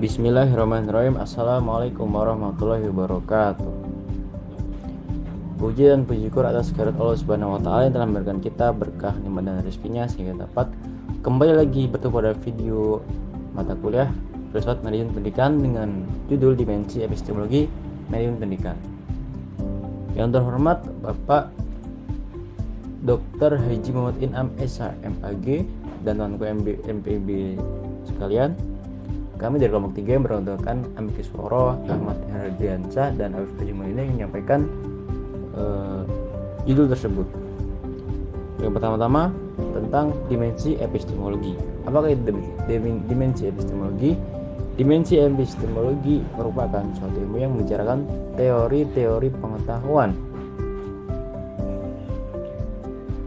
Bismillahirrahmanirrahim. Assalamualaikum warahmatullahi wabarakatuh. Puji dan puji syukur atas kehadirat Allah Subhanahu wa taala yang telah memberikan kita berkah, nikmat dan rezekinya sehingga dapat kembali lagi bertemu pada video mata kuliah filsafat manajemen pendidikan dengan judul Dimensi Epistemologi Manajemen Pendidikan. Yang terhormat Bapak Dr. Haji Muhammad In'am Esa MPG dan temanku MPB sekalian. Kami dari kelompok 3 yang beranggotakan Amikus Foro, Ahmad Herdiansyah dan Alif Haji ini menyampaikan judul tersebut. Yang pertama-tama tentang dimensi epistemologi. Apakah itu dimensi epistemologi? Dimensi epistemologi merupakan suatu ilmu yang membicarakan teori-teori pengetahuan.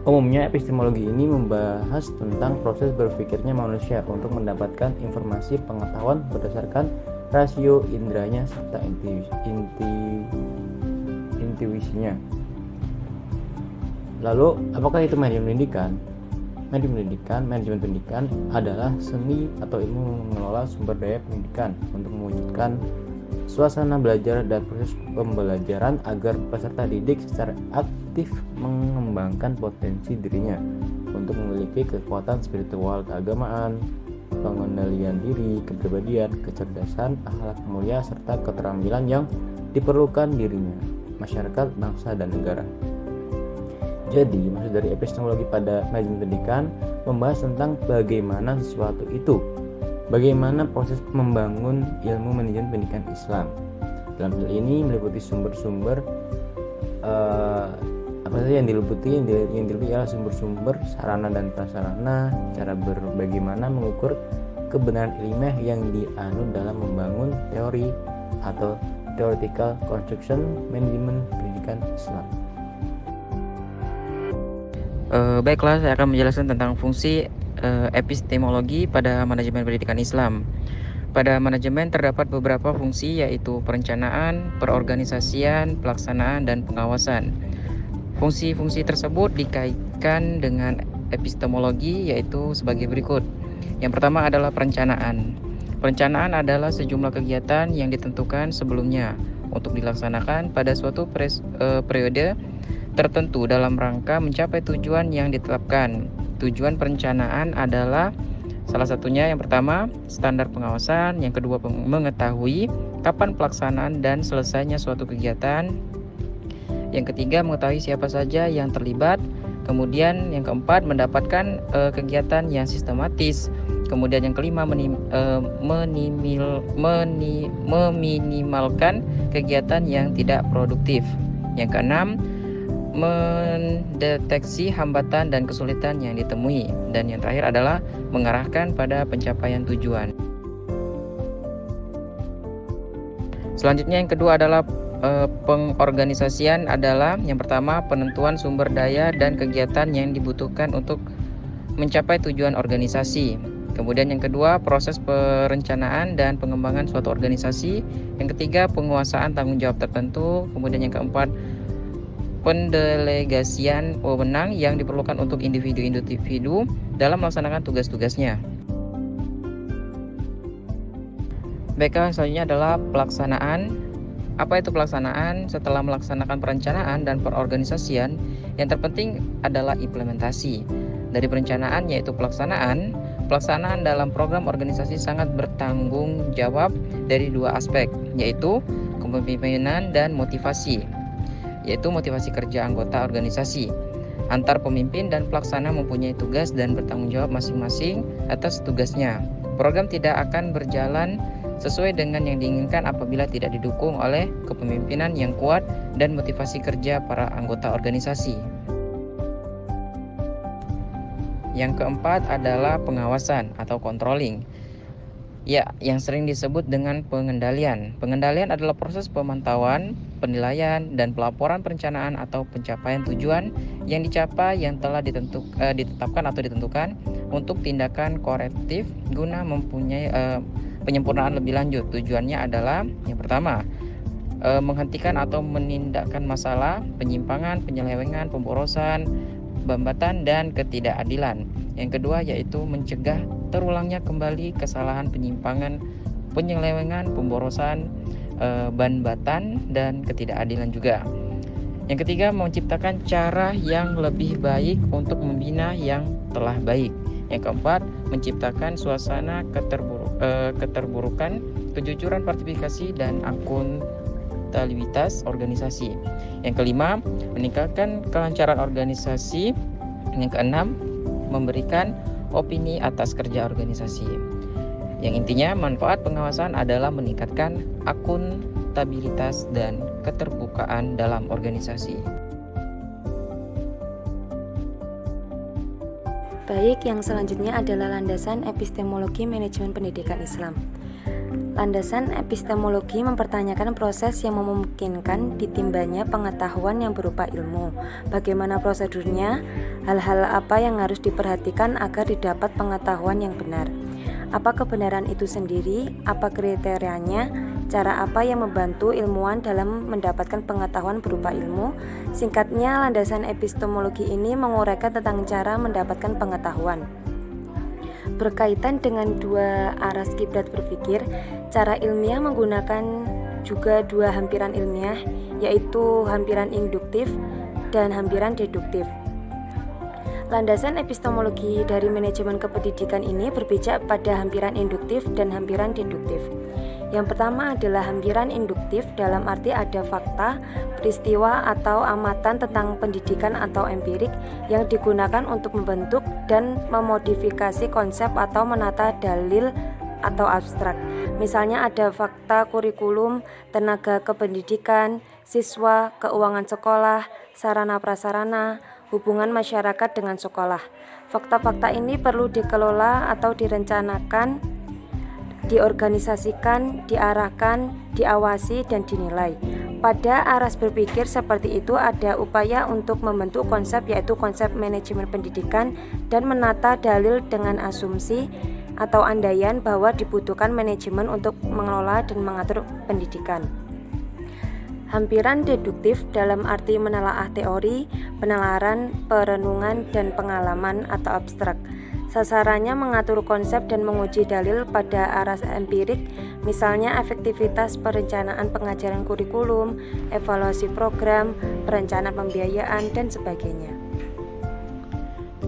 Umumnya epistemologi ini membahas tentang proses berpikirnya manusia untuk mendapatkan informasi pengetahuan berdasarkan rasio indranya serta intuisinya. Lalu, apakah itu manajemen pendidikan? Manajemen pendidikan adalah seni atau ilmu mengelola sumber daya pendidikan untuk mewujudkan suasana belajar dan proses pembelajaran agar peserta didik secara aktif mengembangkan potensi dirinya untuk memiliki kekuatan spiritual, keagamaan, pengendalian diri, kepribadian, kecerdasan, akhlak mulia, serta keterampilan yang diperlukan dirinya, masyarakat, bangsa, dan negara. Jadi, maksud dari epistemologi pada manajemen pendidikan membahas tentang bagaimana sesuatu itu, bagaimana proses membangun ilmu manajemen pendidikan Islam. Dalam hal ini meliputi sumber-sumber apa saja yang diliputi adalah sumber-sumber sarana dan prasarana, cara bagaimana mengukur kebenaran ilmiah yang dianut dalam membangun teori atau theoretical construction manajemen pendidikan Islam. Baiklah, saya akan menjelaskan tentang fungsi epistemologi pada manajemen pendidikan Islam. Pada manajemen terdapat beberapa fungsi, yaitu perencanaan, perorganisasian, pelaksanaan, dan pengawasan. Fungsi-fungsi tersebut dikaitkan dengan epistemologi, yaitu sebagai berikut. Yang pertama adalah perencanaan. Perencanaan adalah sejumlah kegiatan yang ditentukan sebelumnya untuk dilaksanakan pada suatu periode tertentu dalam rangka mencapai tujuan yang ditetapkan. Tujuan perencanaan adalah salah satunya yang pertama standar pengawasan, yang kedua mengetahui kapan pelaksanaan dan selesainya suatu kegiatan, yang ketiga mengetahui siapa saja yang terlibat, kemudian yang keempat mendapatkan kegiatan yang sistematis, kemudian yang kelima meminimalkan kegiatan yang tidak produktif, yang keenam mendeteksi hambatan dan kesulitan yang ditemui, dan yang terakhir adalah mengarahkan pada pencapaian tujuan. Selanjutnya yang kedua adalah pengorganisasian, adalah yang pertama penentuan sumber daya dan kegiatan yang dibutuhkan untuk mencapai tujuan organisasi. Kemudian yang kedua proses perencanaan dan pengembangan suatu organisasi. Yang ketiga penguasaan tanggung jawab tertentu. Kemudian yang keempat pendelegasian wewenang yang diperlukan untuk individu-individu dalam melaksanakan tugas-tugasnya. Baiklah, selanjutnya adalah pelaksanaan. Apa itu pelaksanaan? Setelah melaksanakan perencanaan dan perorganisasian, yang terpenting adalah implementasi. Dari perencanaan yaitu pelaksanaan dalam program organisasi sangat bertanggung jawab dari dua aspek, yaitu kepemimpinan dan motivasi, yaitu motivasi kerja anggota organisasi. Antar pemimpin dan pelaksana mempunyai tugas dan bertanggung jawab masing-masing atas tugasnya. Program tidak akan berjalan sesuai dengan yang diinginkan apabila tidak didukung oleh kepemimpinan yang kuat dan motivasi kerja para anggota organisasi. Yang keempat adalah pengawasan atau controlling. Ya, yang sering disebut dengan pengendalian. Pengendalian adalah proses pemantauan, penilaian, dan pelaporan perencanaan atau pencapaian tujuan yang dicapai yang telah ditetapkan atau ditentukan untuk tindakan korektif guna mempunyai penyempurnaan lebih lanjut. Tujuannya adalah yang pertama, menghentikan atau menindakkan masalah, penyimpangan, penyelewengan, pemborosan, hambatan, dan ketidakadilan. Yang kedua yaitu mencegah terulangnya kembali kesalahan, penyimpangan, penyelewengan, pemborosan, banbatan, dan ketidakadilan juga. Yang ketiga, menciptakan cara yang lebih baik untuk membina yang telah baik. Yang keempat, menciptakan suasana keterburukan, kejujuran partisipasi, dan akuntabilitas organisasi. Yang kelima, meningkatkan kelancaran organisasi. Yang keenam, memberikan opini atas kerja organisasi. Yang intinya, manfaat pengawasan adalah meningkatkan akuntabilitas dan keterbukaan dalam organisasi. Baik, yang selanjutnya adalah landasan epistemologi manajemen pendidikan Islam. Landasan epistemologi mempertanyakan proses yang memungkinkan ditimbanya pengetahuan yang berupa ilmu. Bagaimana prosedurnya? Hal-hal apa yang harus diperhatikan agar didapat pengetahuan yang benar? Apa kebenaran itu sendiri? Apa kriterianya? Cara apa yang membantu ilmuwan dalam mendapatkan pengetahuan berupa ilmu? Singkatnya, landasan epistemologi ini menguraikan tentang cara mendapatkan pengetahuan. Berkaitan dengan dua aras kiblat berpikir, cara ilmiah menggunakan juga dua hampiran ilmiah, yaitu hampiran induktif dan hampiran deduktif. Landasan epistemologi dari manajemen kependidikan ini berpijak pada hampiran induktif dan hampiran deduktif. Yang pertama adalah hampiran induktif, dalam arti ada fakta, peristiwa atau amatan tentang pendidikan atau empirik yang digunakan untuk membentuk dan memodifikasi konsep atau menata dalil atau abstrak. Misalnya ada fakta kurikulum, tenaga kependidikan, siswa, keuangan sekolah, sarana prasarana, hubungan masyarakat dengan sekolah. Fakta-fakta ini perlu dikelola atau direncanakan, diorganisasikan, diarahkan, diawasi, dan dinilai. Pada aras berpikir seperti itu ada upaya untuk membentuk konsep, yaitu konsep manajemen pendidikan, dan menata dalil dengan asumsi atau andaian bahwa dibutuhkan manajemen untuk mengelola dan mengatur pendidikan. Hampiran deduktif dalam arti menelaah teori, penalaran, perenungan, dan pengalaman atau abstrak. Sasarannya mengatur konsep dan menguji dalil pada aras empirik, misalnya efektivitas perencanaan pengajaran kurikulum, evaluasi program, perencanaan pembiayaan, dan sebagainya.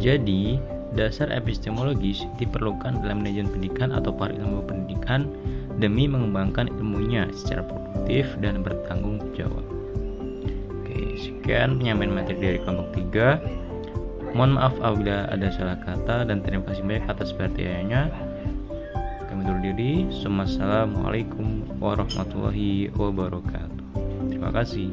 Jadi, dasar epistemologis diperlukan dalam manajemen pendidikan atau para ilmu pendidikan demi mengembangkan ilmunya secara produktif dan bertanggung jawab. Oke, sekian penyampaian materi dari kelompok 3. Mohon maaf apabila ada salah kata dan terima kasih banyak atas perhatiannya. Kami undur diri. Assalamualaikum warahmatullahi wabarakatuh. Terima kasih.